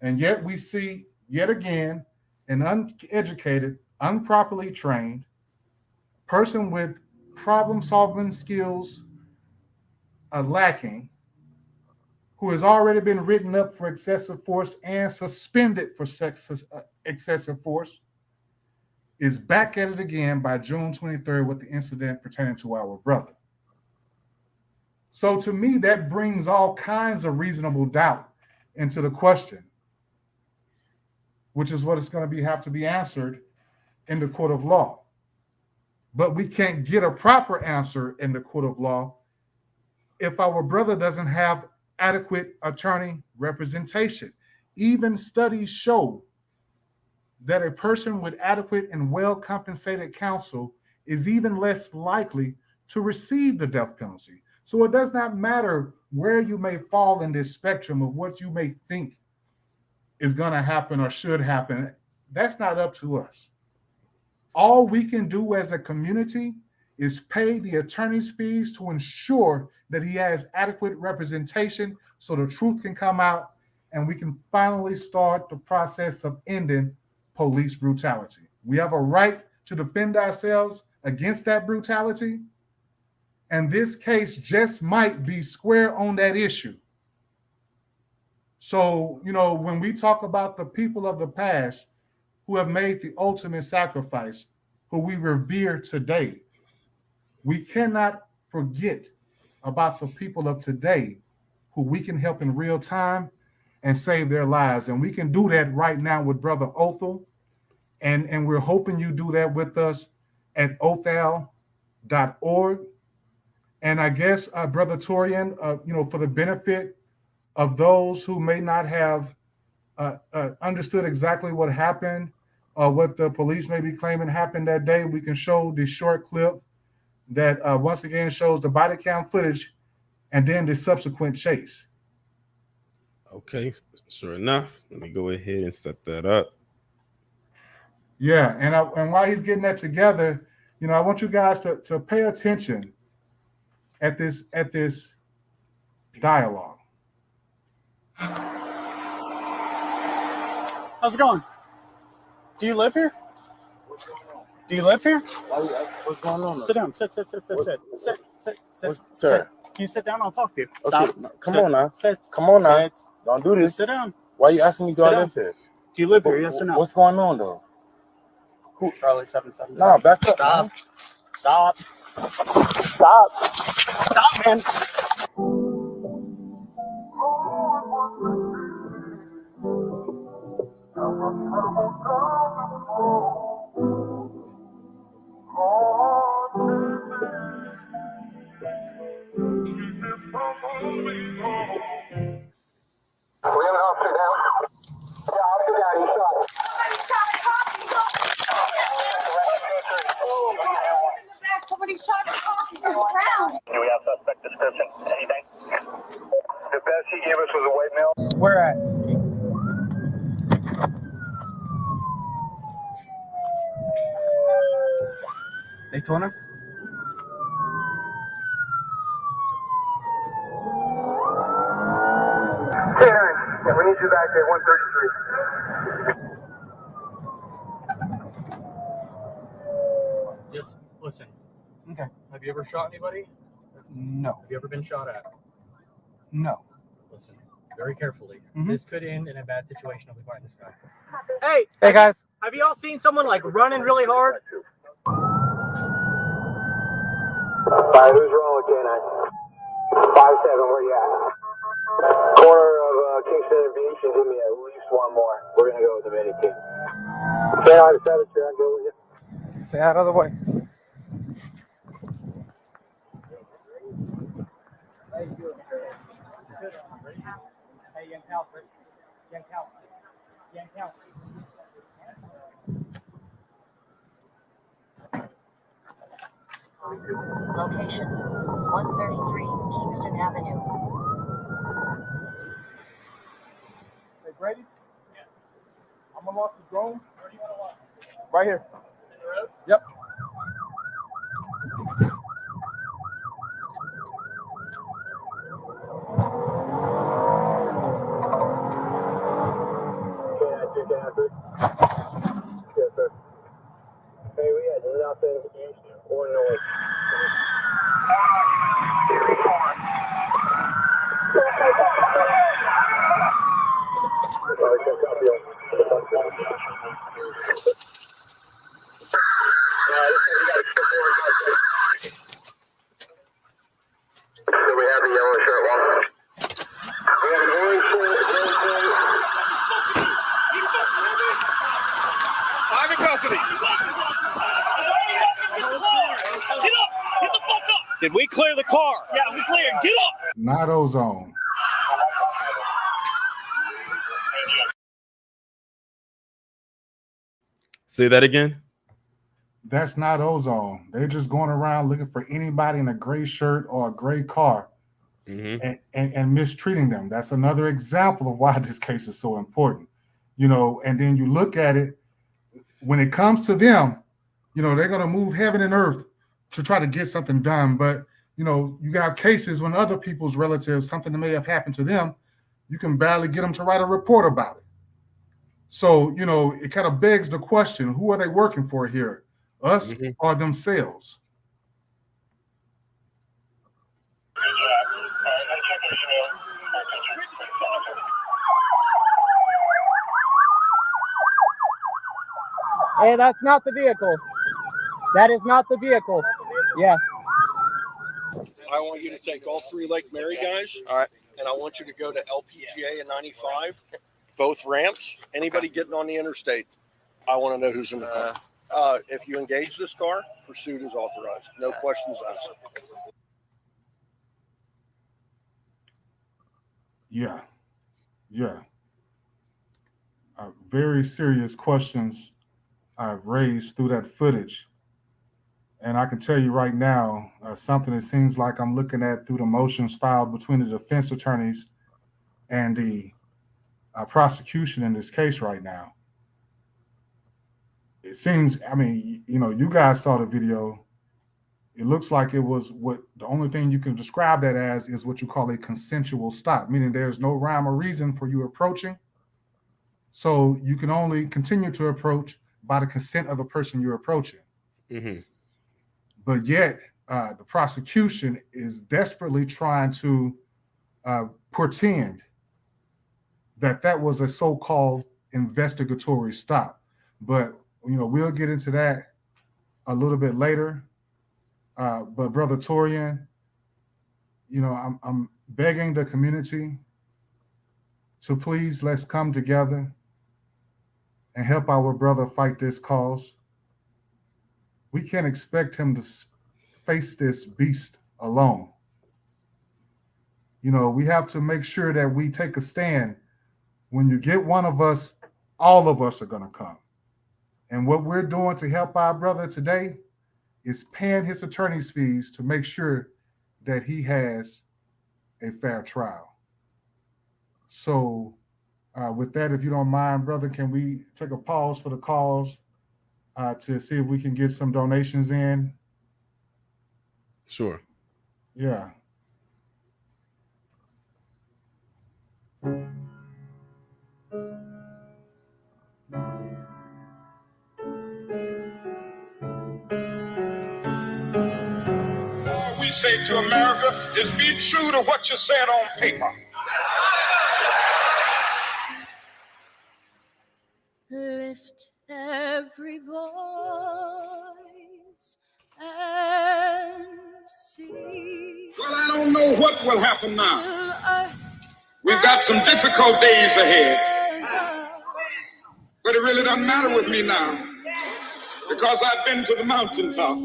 Speaker 5: And yet we see, yet again, an uneducated, improperly trained person with problem-solving skills lacking, who has already been written up for excessive force and suspended for excessive force, is back at it again by June 23rd with the incident pertaining to our brother. So to me, that brings all kinds of reasonable doubt into the question, which is what is going to have to be answered in the court of law. But we can't get a proper answer in the court of law if our brother doesn't have adequate attorney representation. Even studies show that a person with adequate and well-compensated counsel is even less likely to receive the death penalty. So it does not matter where you may fall in this spectrum of what you may think is going to happen or should happen. That's not up to us. All we can do as a community is pay the attorney's fees to ensure that he has adequate representation so the truth can come out and we can finally start the process of ending police brutality. We have a right to defend ourselves against that brutality, and this case just might be square on that issue. So, when we talk about the people of the past who have made the ultimate sacrifice, who we revere today, we cannot forget about the people of today who we can help in real time and save their lives. And we can do that right now with Brother Othal. And we're hoping you do that with us at othal.org. And I guess, Brother Torian, for the benefit of those who may not have understood exactly what happened, what the police may be claiming happened that day, we can show the short clip that once again shows the body cam footage and then the subsequent chase.
Speaker 1: Okay, sure enough. Let me go ahead and set that up.
Speaker 5: Yeah, and while he's getting that together, I want you guys to pay attention at this dialogue.
Speaker 6: How's it going? Do you live here?
Speaker 4: What's going on?
Speaker 6: Do you live here?
Speaker 4: Why you ask? What's going on?
Speaker 6: Sit down. Sit.
Speaker 4: Sir.
Speaker 6: Sit. Can you sit down? I'll talk to you.
Speaker 4: Okay,
Speaker 6: Stop.
Speaker 4: come
Speaker 6: Sit.
Speaker 4: on now.
Speaker 6: Sit.
Speaker 4: Come on now.
Speaker 6: Sit.
Speaker 4: Don't do this.
Speaker 6: Sit down.
Speaker 4: Why you asking me, do
Speaker 6: Sit
Speaker 4: I
Speaker 6: down.
Speaker 4: live here?
Speaker 6: Do you live here? Yes or no?
Speaker 4: What's going on, though?
Speaker 6: Charlie 77.
Speaker 4: No, back up.
Speaker 6: Stop.
Speaker 4: Man.
Speaker 6: Stop.
Speaker 4: Stop.
Speaker 6: Stop, man.
Speaker 9: We have an officer down. Yeah, officer down. He's shot. Somebody shot a cop in the ground.
Speaker 8: Do we have suspect description? Anything? The best he gave us was a white male.
Speaker 6: Where at? Daytona?
Speaker 9: Terrence.
Speaker 8: Okay, 133.
Speaker 6: Just listen. Okay. Have you ever shot anybody?
Speaker 10: No.
Speaker 6: Have you ever been shot at?
Speaker 10: No.
Speaker 6: Listen very carefully. This could end in a bad situation if we find this guy.
Speaker 10: Hey guys.
Speaker 6: Have you all seen someone like running really hard?
Speaker 8: Alright, who's rolling, K9? 5-7, where you at? Corner of Kingston and Beach, and give me at least one more. We're gonna go with the mini team. K9 to 7, sure, I'll go with you.
Speaker 10: Stay out of the way.
Speaker 6: Hey, young Calvert. Young Calvert. Young Calvert.
Speaker 3: Location 133 Kingston Avenue.
Speaker 10: Hey Brady? Yeah. I'm gonna launch the drone. Where do you want to launch? Right here.
Speaker 6: In the road?
Speaker 10: Yep.
Speaker 8: K9 2, yes, sir. Hey, we had nothing east or north. So we have the yellow shirt one. We have an orange shirt, red shirt.
Speaker 1: I'm in custody.
Speaker 6: Get up! Get the fuck up! Did we clear the car? Yeah, we cleared. Get up!
Speaker 5: Not Ozone.
Speaker 1: Say that again.
Speaker 5: That's not Ozone. They're just going around looking for anybody in a gray shirt or a gray car and mistreating them. That's another example of why this case is so important. You know, and then you look at it, when it comes to them, you know, they're going to move heaven and earth to try to get something done. But, you know, you got cases when other people's relatives, something that may have happened to them, you can barely get them to write a report about it. So, you know, it kind of begs the question, who are they working for here? Us or themselves?
Speaker 10: Hey, that's not the vehicle. That is not the vehicle. Yeah.
Speaker 11: I want you to take all three Lake Mary guys. All right. And I want you to go to LPGA and 95, both ramps. Anybody getting on the interstate, I want to know who's in the car. If you engage this car, pursuit is authorized. No questions asked.
Speaker 5: Yeah. Very serious questions raised through that footage. And I can tell you right now, something that seems like I'm looking at through the motions filed between the defense attorneys and the prosecution in this case right now. It seems, I mean, you know, you guys saw the video. It looks like it was what the only thing you can describe that as is what you call a consensual stop, meaning there's no rhyme or reason for you approaching. So you can only continue to approach by the consent of the person you're approaching. But yet, the prosecution is desperately trying to pretend that was a so-called investigatory stop. But, you know, we'll get into that a little bit later. But Brother Torian, you know, I'm begging the community to please let's come together and help our brother fight this cause. We can't expect him to face this beast alone. You know, we have to make sure that we take a stand. When you get one of us, all of us are going to come. And what we're doing to help our brother today is paying his attorney's fees to make sure that he has a fair trial. So with that, if you don't mind, brother, can we take a pause for the calls to see if we can get some donations in?
Speaker 1: Sure.
Speaker 5: Yeah.
Speaker 12: say to America is be true to what you said on paper.
Speaker 13: Lift every voice and sing.
Speaker 12: Well, I don't know what will happen now. We've got some difficult days ahead. But it really doesn't matter with me now, because I've been to the mountaintop.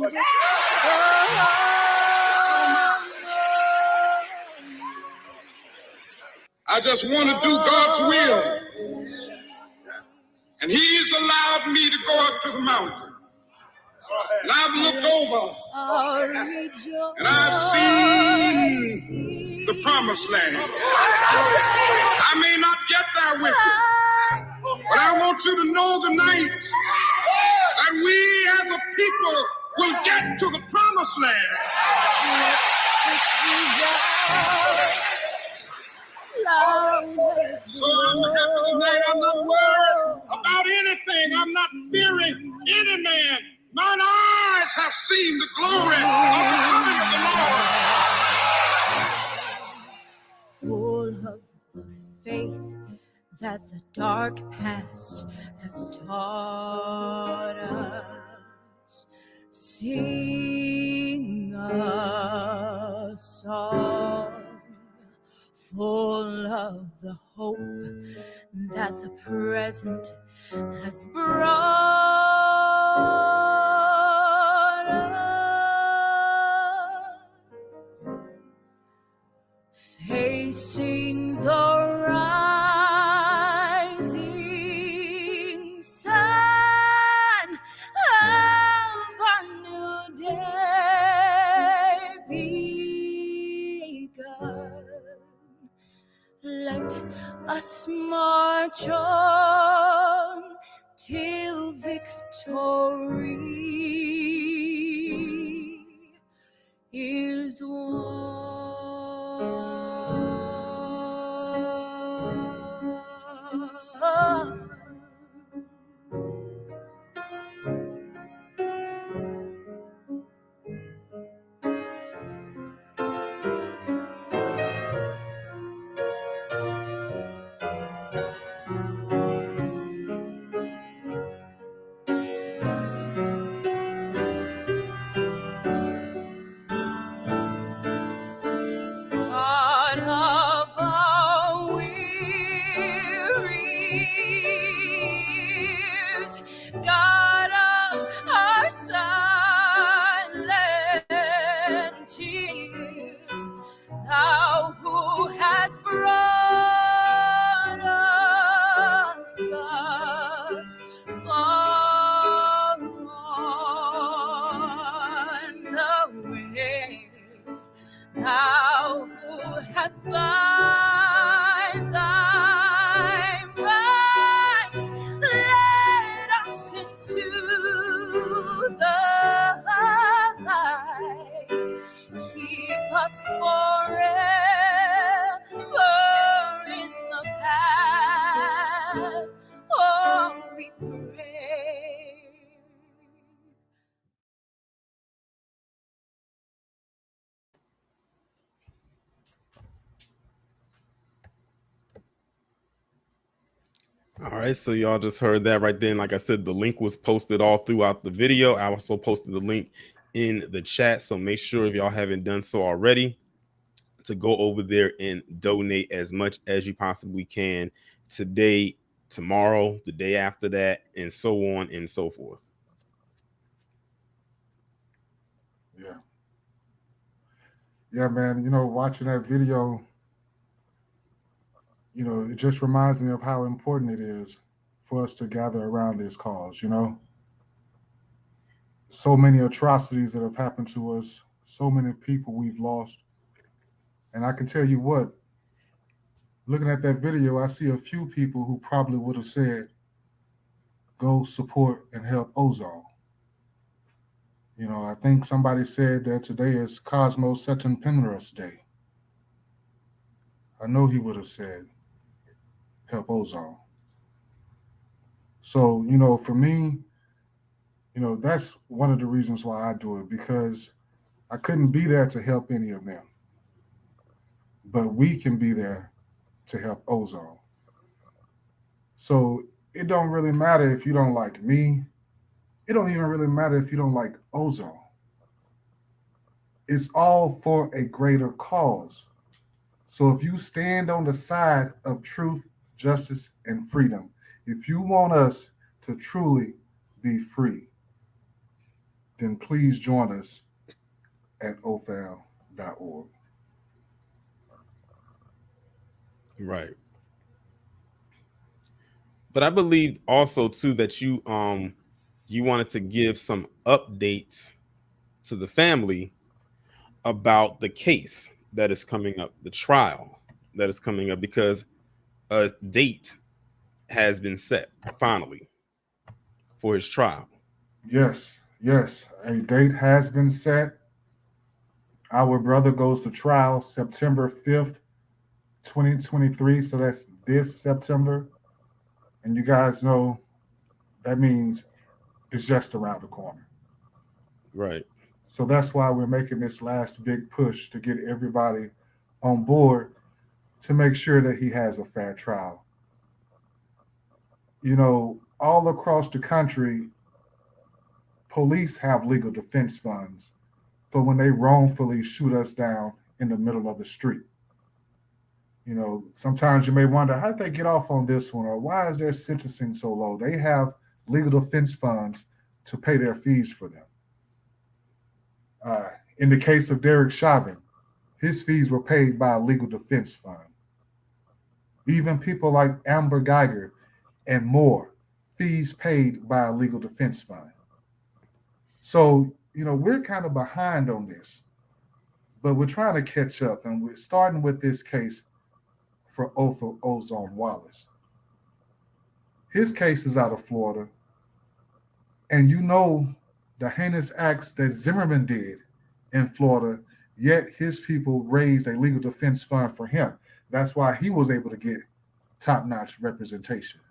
Speaker 12: I just want to do God's will. And He's allowed me to go up to the mountain. And I've looked over and I've seen the promised land. I may not get there with you, but I want you to know tonight that we as a people will get to the promised land. So I'm happy tonight. I'm not worried about anything. I'm not fearing any man. Mine eyes have seen the glory of the coming of the Lord.
Speaker 13: Full of the faith that the dark past has taught us, sing a song. Full of the hope that the present has brought us, facing the rising sun of our new day begun. Let us march on till victory is won. God of our wearies, God of our silent tears, Thou who hast brought us thus far on the way, Thou who hast by thy might led us into the light, keep us forever in the path, oh, we pray.
Speaker 1: All right, so y'all just heard that right then. Like I said, the link was posted all throughout the video. I also posted the link in the chat, so make sure if y'all haven't done so already to go over there and donate as much as you possibly can today, tomorrow, the day after that, and so on and so forth.
Speaker 5: Yeah, man, you know, watching that video, you know, it just reminds me of how important it is for us to gather around this cause, you know. So many atrocities that have happened to us, so many people we've lost. And I can tell you what, looking at that video, I see a few people who probably would have said, go support and help Ozone. You know, I think somebody said that today is Cosmos Septempenris Day. I know he would have said, help Ozone. So, you know, for me, you know, that's one of the reasons why I do it, because I couldn't be there to help any of them, but we can be there to help Ozone. So it don't really matter if you don't like me. It don't even really matter if you don't like Ozone. It's all for a greater cause. So if you stand on the side of truth, justice, and freedom, if you want us to truly be free, then please join us at othal.org.
Speaker 1: Right. But I believe also too that you wanted to give some updates to the family about the case that is coming up, the trial that is coming up, because a date has been set finally for his trial.
Speaker 5: Yes, yes, a date has been set. Our brother goes to trial September 5th, 2023. So that's this September. And you guys know that means it's just around the corner.
Speaker 1: Right.
Speaker 5: So that's why we're making this last big push to get everybody on board to make sure that he has a fair trial. You know, all across the country, police have legal defense funds for when they wrongfully shoot us down in the middle of the street. You know, sometimes you may wonder, how did they get off on this one? Or why is their sentencing so low? They have legal defense funds to pay their fees for them. In the case of Derek Chauvin, his fees were paid by a legal defense fund. Even people like Amber Geiger and more, fees paid by a legal defense fund. So, you know, we're kind of behind on this, but we're trying to catch up. And we're starting with this case for Othal Ozone Wallace. His case is out of Florida. And you know the heinous acts that Zimmerman did in Florida, yet his people raised a legal defense fund for him. That's why he was able to get top-notch representation.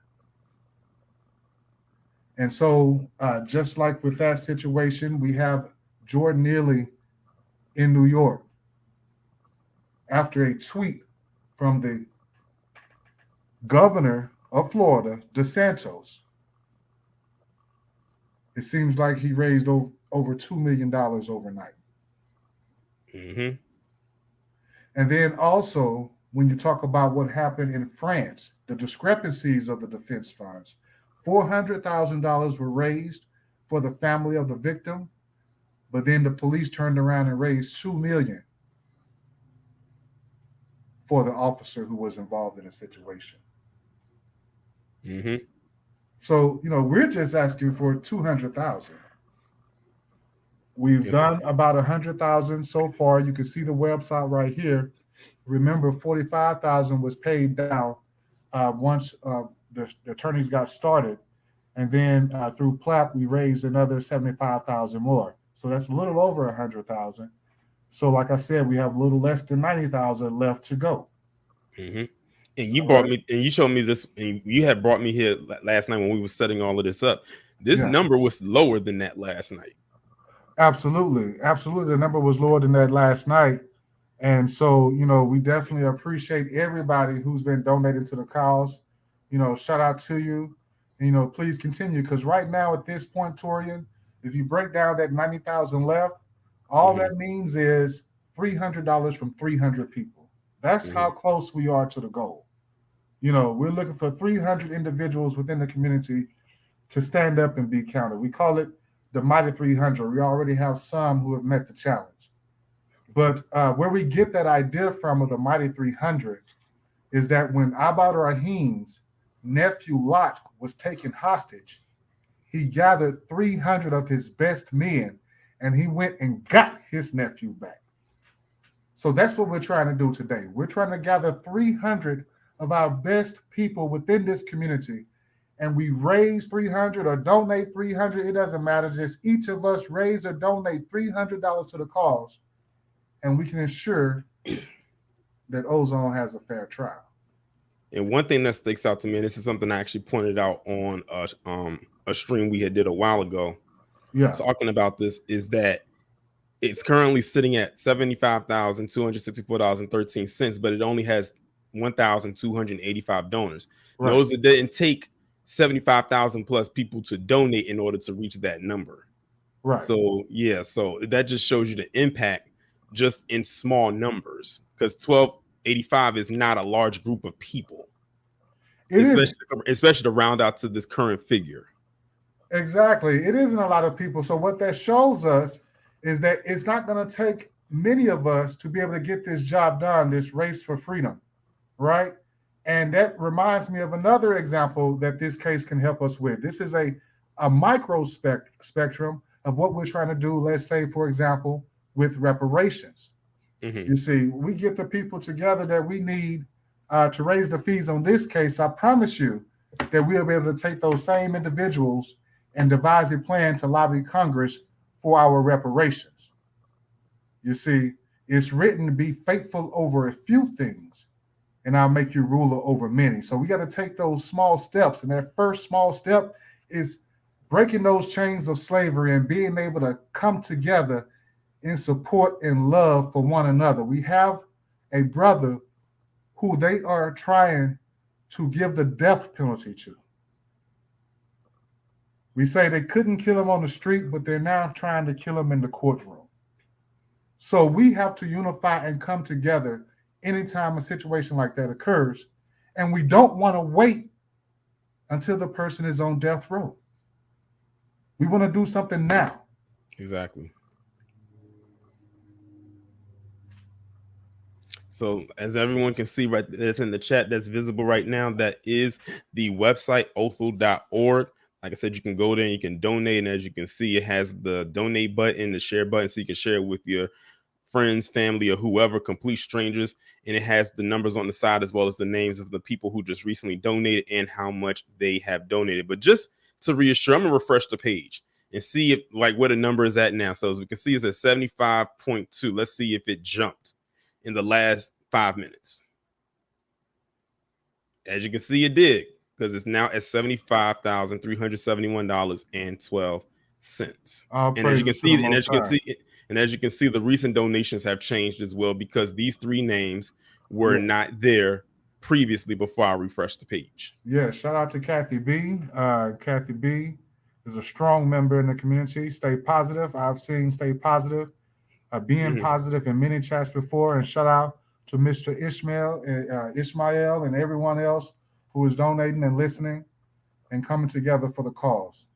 Speaker 5: And so, just like with that situation, we have Jordan Neely in New York after a tweet from the governor of Florida, DeSantis. It seems like he raised over $2 million overnight.
Speaker 1: Mm-hmm.
Speaker 5: And then also, when you talk about what happened in France, the discrepancies of the defense funds, $400,000 were raised for the family of the victim, but then the police turned around and raised $2 million for the officer who was involved in the situation.
Speaker 1: Mm-hmm.
Speaker 5: So, you know, we're just asking for 200,000. We've done about 100,000 so far. You can see the website right here. Remember, 45,000 was paid down once the attorneys got started, and then through PLAP we raised another 75,000 more. So that's a little over 100,000. So, like I said, we have a little less than 90,000 left to go.
Speaker 1: Mm-hmm. And you brought me, and you showed me this, and you had brought me here last night when we were setting all of this up. This number was lower than that last night.
Speaker 5: Absolutely. Absolutely. The number was lower than that last night. And so, you know, we definitely appreciate everybody who's been donating to the cause. You know, shout out to you. And, you know, please continue, because right now at this point, Torian, if you break down that 90,000 left, all that means is $300 from 300 people. That's how close we are to the goal. You know, we're looking for 300 individuals within the community to stand up and be counted. We call it the Mighty 300. We already have some who have met the challenge. But where we get that idea from of the Mighty 300 is that when Abad Rahim's nephew Lot was taken hostage, he gathered 300 of his best men and he went and got his nephew back. So that's what we're trying to do today. We're trying to gather 300 of our best people within this community, and we raise 300 or donate 300. It doesn't matter. Just each of us raise or donate $300 to the cause, and we can ensure that Ozone has a fair trial.
Speaker 1: And one thing that sticks out to me, and this is something I actually pointed out on a stream we had did a while ago, talking about this, is that It's currently sitting at $75,264.13, but it only has 1,285 donors.
Speaker 5: Right.
Speaker 1: Notice it didn't take 75,000 plus people to donate in order to reach that number.
Speaker 5: Right.
Speaker 1: So yeah, so that just shows you the impact just in small numbers, because 1285 is not a large group of people, especially to round out to this current figure.
Speaker 5: Exactly. It isn't a lot of people. So what that shows us is that it's not going to take many of us to be able to get this job done, this race for freedom, right? And that reminds me of another example that this case can help us with. This is a micro spectrum of what we're trying to do, let's say, for example, with reparations.
Speaker 1: Mm-hmm.
Speaker 5: You see, we get the people together that we need to raise the fees on this case. I promise you that we'll be able to take those same individuals and devise a plan to lobby Congress for our reparations. You see, it's written to be faithful over a few things, and I'll make you ruler over many. So we got to take those small steps. And that first small step is breaking those chains of slavery and being able to come together in support and love for one another. We have a brother who they are trying to give the death penalty to. We say they couldn't kill him on the street, but they're now trying to kill him in the courtroom. So we have to unify and come together anytime a situation like that occurs. And we don't want to wait until the person is on death row. We want to do something now.
Speaker 1: Exactly. So as everyone can see right that's in the chat that's visible right now, that is the website, othal.org. Like I said, you can go there and you can donate. And as you can see, it has the donate button, the share button, so you can share it with your friends, family, or whoever, complete strangers. And it has the numbers on the side as well as the names of the people who just recently donated and how much they have donated. But just to reassure, I'm going to refresh the page and see if like what the number is at now. So as we can see, it's at 75.2. Let's see if it jumped in the last 5 minutes. As you can see, it did, because it's now at $75,371.12. And as you can see, the recent donations have changed as well, because these three names were not there previously before I refreshed the page.
Speaker 5: Yeah, shout out to Kathy B. Kathy B is a strong member in the community. Stay positive. I've seen stay positive, being positive in many chats before. And shout out to Mr. Ishmael and everyone else who is donating and listening and coming together for the cause.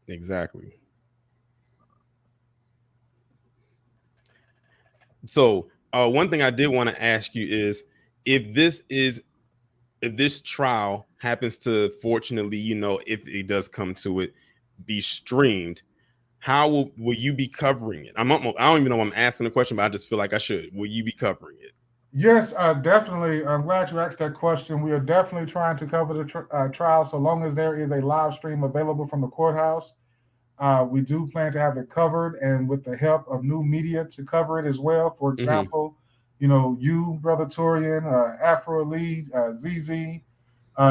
Speaker 1: Exactly. So one thing I did want to ask you is if this trial happens to, fortunately, if it does come to it, be streamed, how will you be covering it? I don't even know why I'm asking the question, but I just feel like I should. Will you be covering it?
Speaker 5: Yes, definitely. I'm glad you asked that question. We are definitely trying to cover the trial so long as there is a live stream available from the courthouse. We do plan to have it covered, and with the help of new media to cover it as well. For example, you, Brother Torian, Afro Elite, ZZ,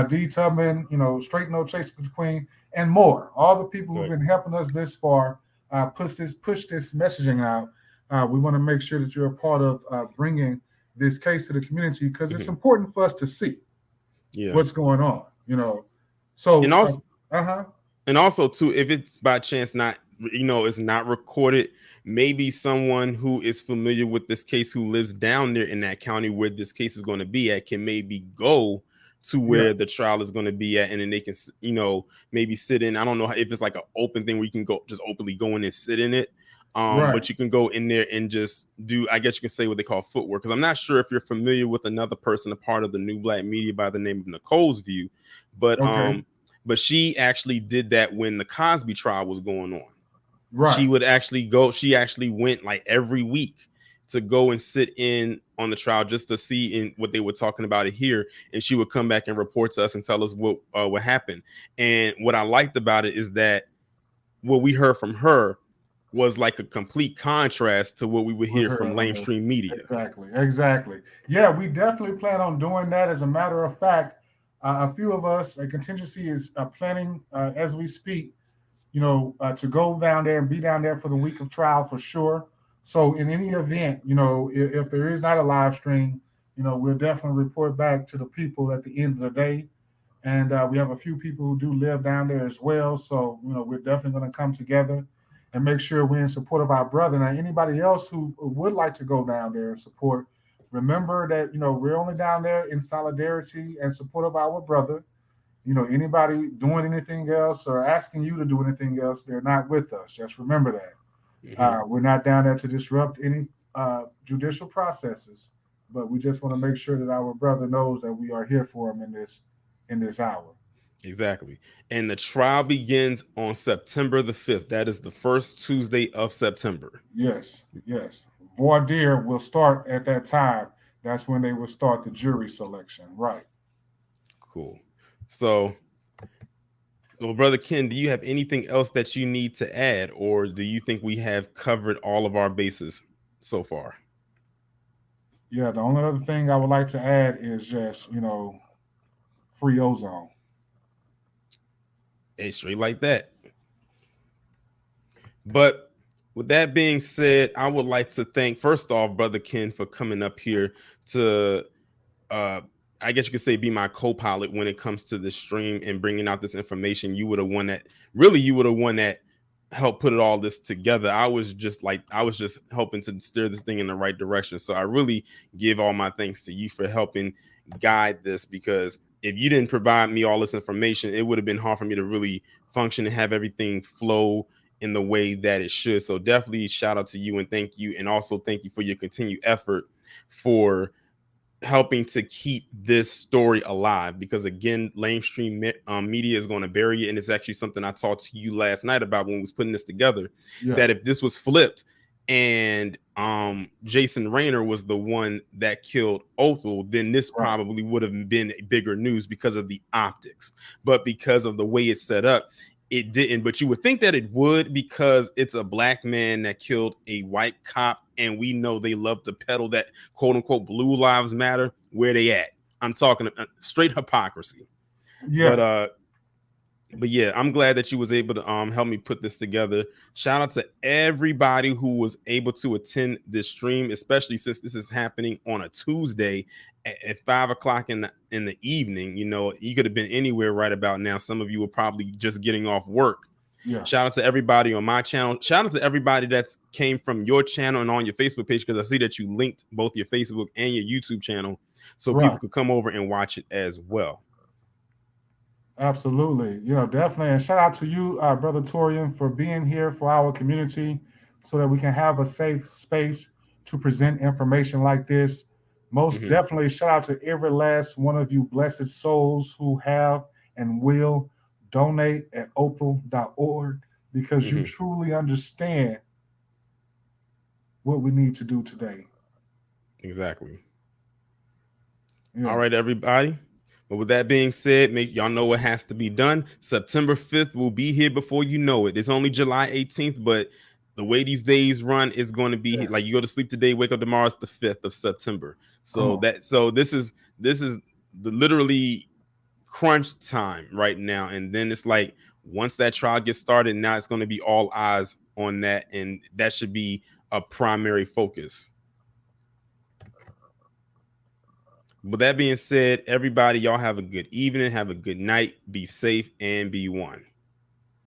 Speaker 5: D Tubman, Straight No Chase for the Queen, and more. All the people who've been helping us this far push this messaging out. We want to make sure that you're a part of bringing this case to the community, because it's important for us to see what's going on. So
Speaker 1: and also too, if it's by chance not, it's not recorded, maybe someone who is familiar with this case, who lives down there in that county where this case is going to be at, can maybe go to where the trial is going to be at, and then they can, maybe sit in. I don't know if it's like an open thing where you can go just openly go in and sit in it. But you can go in there and just do, I guess you can say, what they call footwork. Because I'm not sure if you're familiar with another person, a part of the New Black Media by the name of Nicole's View, but she actually did that when the Cosby trial was going on.
Speaker 5: Right.
Speaker 1: She actually went like every week to go and sit in on the trial just to see in what they were talking about it here, and she would come back and report to us and tell us what happened. And what I liked about it is that what we heard from her was like a complete contrast to what we would hear from lamestream media.
Speaker 5: Exactly. Yeah, we definitely plan on doing that. As a matter of fact, a few of us, a contingency is planning as we speak, to go down there and be down there for the week of trial for sure. So in any event, if there is not a live stream, we'll definitely report back to the people at the end of the day. And we have a few people who do live down there as well. So, we're definitely going to come together and make sure we're in support of our brother. Now, anybody else who would like to go down there and support, remember that, we're only down there in solidarity and support of our brother. Anybody doing anything else or asking you to do anything else, they're not with us. Just remember that. We're not down there to disrupt any judicial processes, but we just want to make sure that our brother knows that we are here for him in this hour.
Speaker 1: Exactly. And the trial begins on September the 5th. That is the first Tuesday of September.
Speaker 5: Yes. Voir dire will start at that time. That's when they will start the jury selection. Right.
Speaker 1: Cool. So, well, Brother Ken, do you have anything else that you need to add, or do you think we have covered all of our bases so far?
Speaker 5: Yeah, the only other thing I would like to add is just, free Ozone.
Speaker 1: Hey, straight like that. But with that being said, I would like to thank, first off, Brother Ken for coming up here to, I guess you could say, be my co-pilot when it comes to this stream and bringing out this information. You would have won that helped put it all this together. I was just helping to steer this thing in the right direction. So I really give all my thanks to you for helping guide this, because if you didn't provide me all this information, it would have been hard for me to really function and have everything flow in the way that it should. So definitely shout out to you and thank you. And also thank you for your continued effort for helping to keep this story alive, because again, mainstream media is going to bury it. And it's actually something I talked to you last night about when we was putting this together, that if this was flipped and Jason Rayner was the one that killed Othal, then this probably would have been bigger news because of the optics. But because of the way it's set up, it didn't. But you would think that it would, because it's a black man that killed a white cop, and we know they love to peddle that quote unquote blue lives matter. Where they at? I'm talking straight hypocrisy. But yeah, I'm glad that you was able to help me put this together. Shout out to everybody who was able to attend this stream, especially since this is happening on a Tuesday at 5 o'clock in the evening. You could have been anywhere right about now. Some of you were probably just getting off work. Shout out to everybody on my channel. Shout out to everybody that's came from your channel and on your Facebook page, because I see that you linked both your Facebook and your YouTube channel so people could come over and watch it as well.
Speaker 5: Absolutely. Definitely. And shout out to you, Brother Torian, for being here for our community so that we can have a safe space to present information like this. Most definitely shout out to every last one of you blessed souls who have and will donate at othal.org, because you truly understand what we need to do today.
Speaker 1: Exactly. All right, everybody. But with that being said, make y'all know what has to be done. September 5th will be here before you know it. It's only July 18th, but the way these days run is going to be like you go to sleep today, wake up tomorrow. It's the 5th of September. So this is the literally crunch time right now. And then it's like, once that trial gets started, now it's going to be all eyes on that. And that should be a primary focus. With that being said, everybody, y'all have a good evening, have a good night, be safe, and be one.